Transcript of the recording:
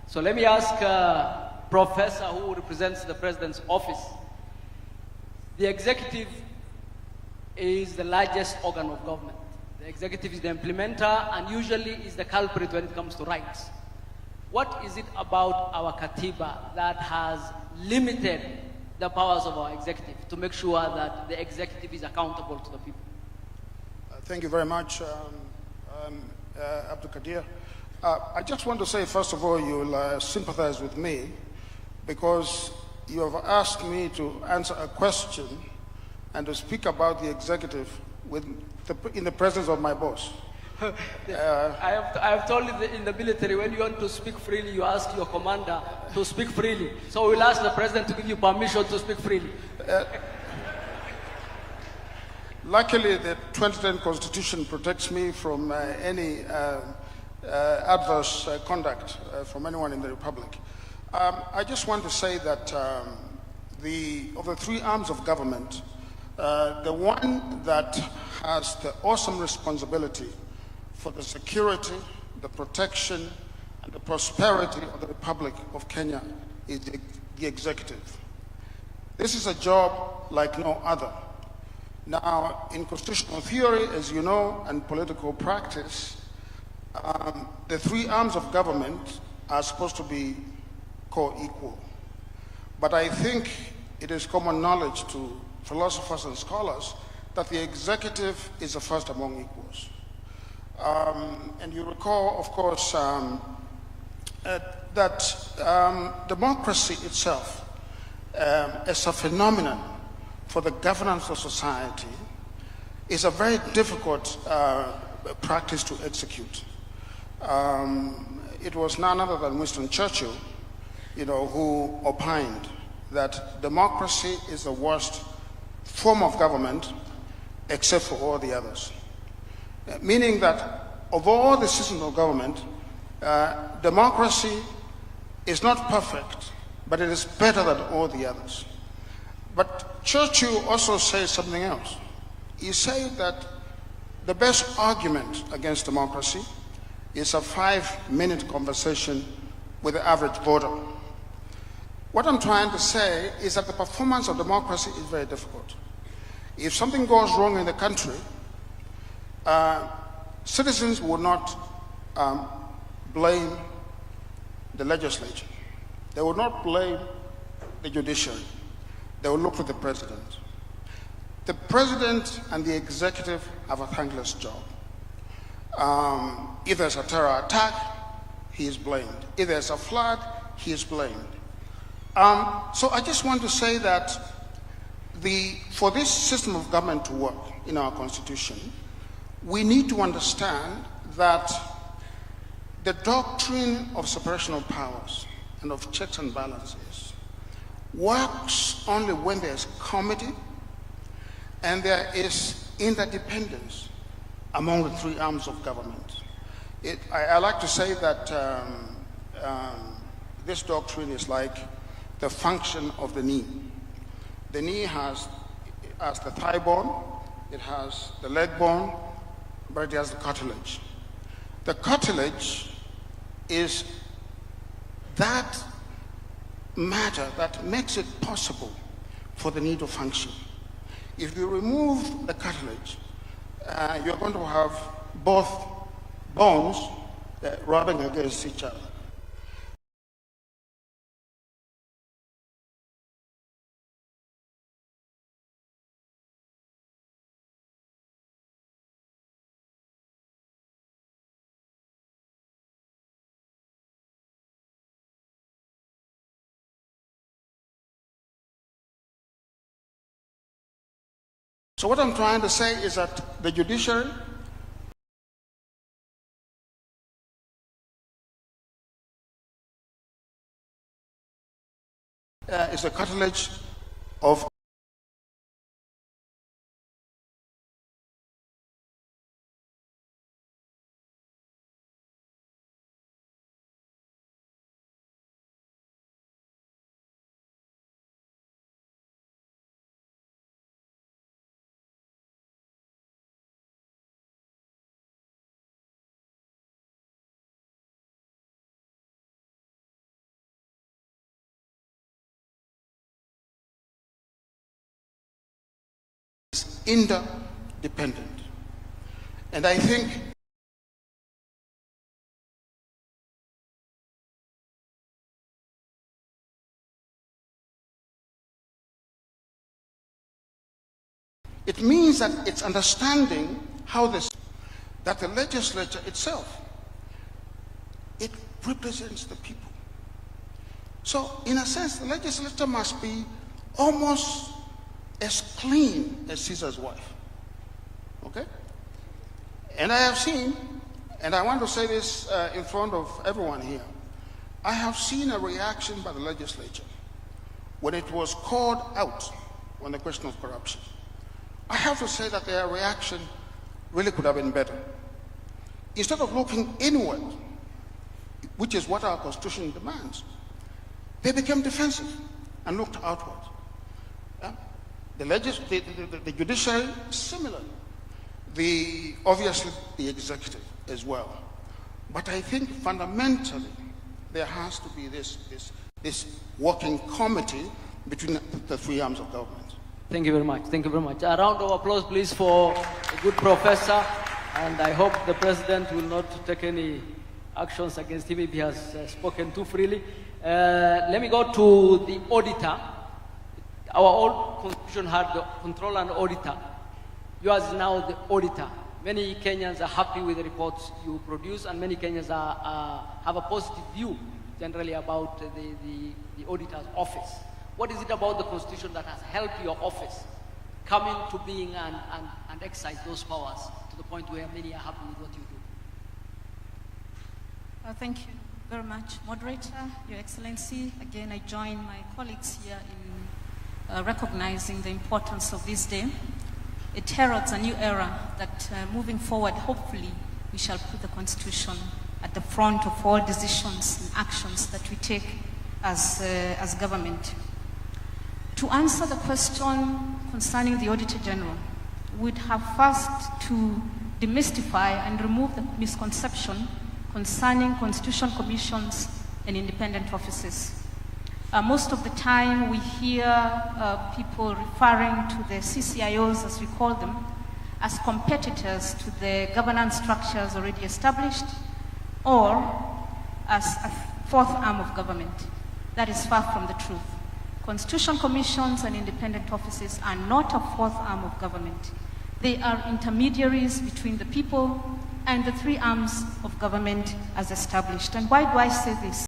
So let me ask Professor who represents the President's office. The executive is the largest organ of government. The executive is the implementer and usually is the culprit when it comes to rights. What is it about our Katiba that has limited the powers of our executive to make sure that the executive is accountable to the people? Thank you very much, Abdul Kadir. I just want to say, first of all, you'll sympathize with me because you have asked me to answer a question and to speak about the executive in the presence of my boss. I have told you that in the military, when you want to speak freely, you ask your commander to speak freely. So we'll ask the President to give you permission to speak freely. Luckily, the 2010 Constitution protects me from any adverse conduct from anyone in the Republic. I just want to say that of the three arms of government, the one that has the awesome responsibility for the security, the protection, and the prosperity of the Republic of Kenya is the executive. This is a job like no other. Now, in constitutional theory, as you know, and political practice, the three arms of government are supposed to be co-equal. But I think it is common knowledge to philosophers and scholars that the executive is the first among equals. And you recall, of course, that democracy itself as a phenomenon for the governance of society is a very difficult practice to execute. It was none other than Winston Churchill, who opined that democracy is the worst form of government except for all the others. Meaning that of all the systems of government, democracy is not perfect, but it is better than all the others. But Churchill also says something else. He said that the best argument against democracy is a 5-minute conversation with the average voter. What I'm trying to say is that the performance of democracy is very difficult. If something goes wrong in the country, citizens will not blame the legislature. They will not blame the judiciary. They will look for the president. The president and the executive have a thankless job. If there's a terror attack, he is blamed. If there's a flood, he is blamed. So I just want to say that for this system of government to work in our constitution, we need to understand that the doctrine of separation of powers and of checks and balances works only when there's comity and there is interdependence among the three arms of government. I like to say that this doctrine is like the function of the knee. The knee has the thigh bone, it has the leg bone, but it has the cartilage. The cartilage is that matter that makes it possible for the knee to function. If you remove the cartilage, you're going to have both bones rubbing against each other. So what I'm trying to say is that the judiciary is the cartilage of interdependent. And I think it means that it's understanding how that the legislature itself, it represents the people. So in a sense, the legislature must be almost as clean as Caesar's wife. Okay? And I have seen, and I want to say this in front of everyone here, I have seen a reaction by the legislature when it was called out on the question of corruption. I have to say that their reaction really could have been better. Instead of looking inward, which is what our Constitution demands, they became defensive and looked outward. Yeah? The judiciary, similarly. Obviously, the executive as well. But I think fundamentally, there has to be this working committee between the three arms of government. Thank you very much. Thank you very much. A round of applause, please, for a good professor. And I hope the president will not take any actions against him if he has spoken too freely. Let me go to the auditor. Our old constitution had the controller and auditor. Yours is now the auditor. Many Kenyans are happy with the reports you produce, and many Kenyans have a positive view generally about the auditor's office. What is it about the Constitution that has helped your office come into being and exercise those powers to the point where many are happy with what you do? Thank you very much, Moderator, Your Excellency. Again, I join my colleagues here in recognizing the importance of this day. It heralds a new era that moving forward, hopefully, we shall put the Constitution at the front of all decisions and actions that we take as government. To answer the question concerning the Auditor General, we'd have first to demystify and remove the misconception concerning constitutional commissions and independent offices. Most of the time we hear people referring to the CCIOs, as we call them, as competitors to the governance structures already established, or as a fourth arm of government. That is far from the truth. Constitutional commissions and independent offices are not a fourth arm of government. They are intermediaries between the people and the three arms of government as established. And why do I say this?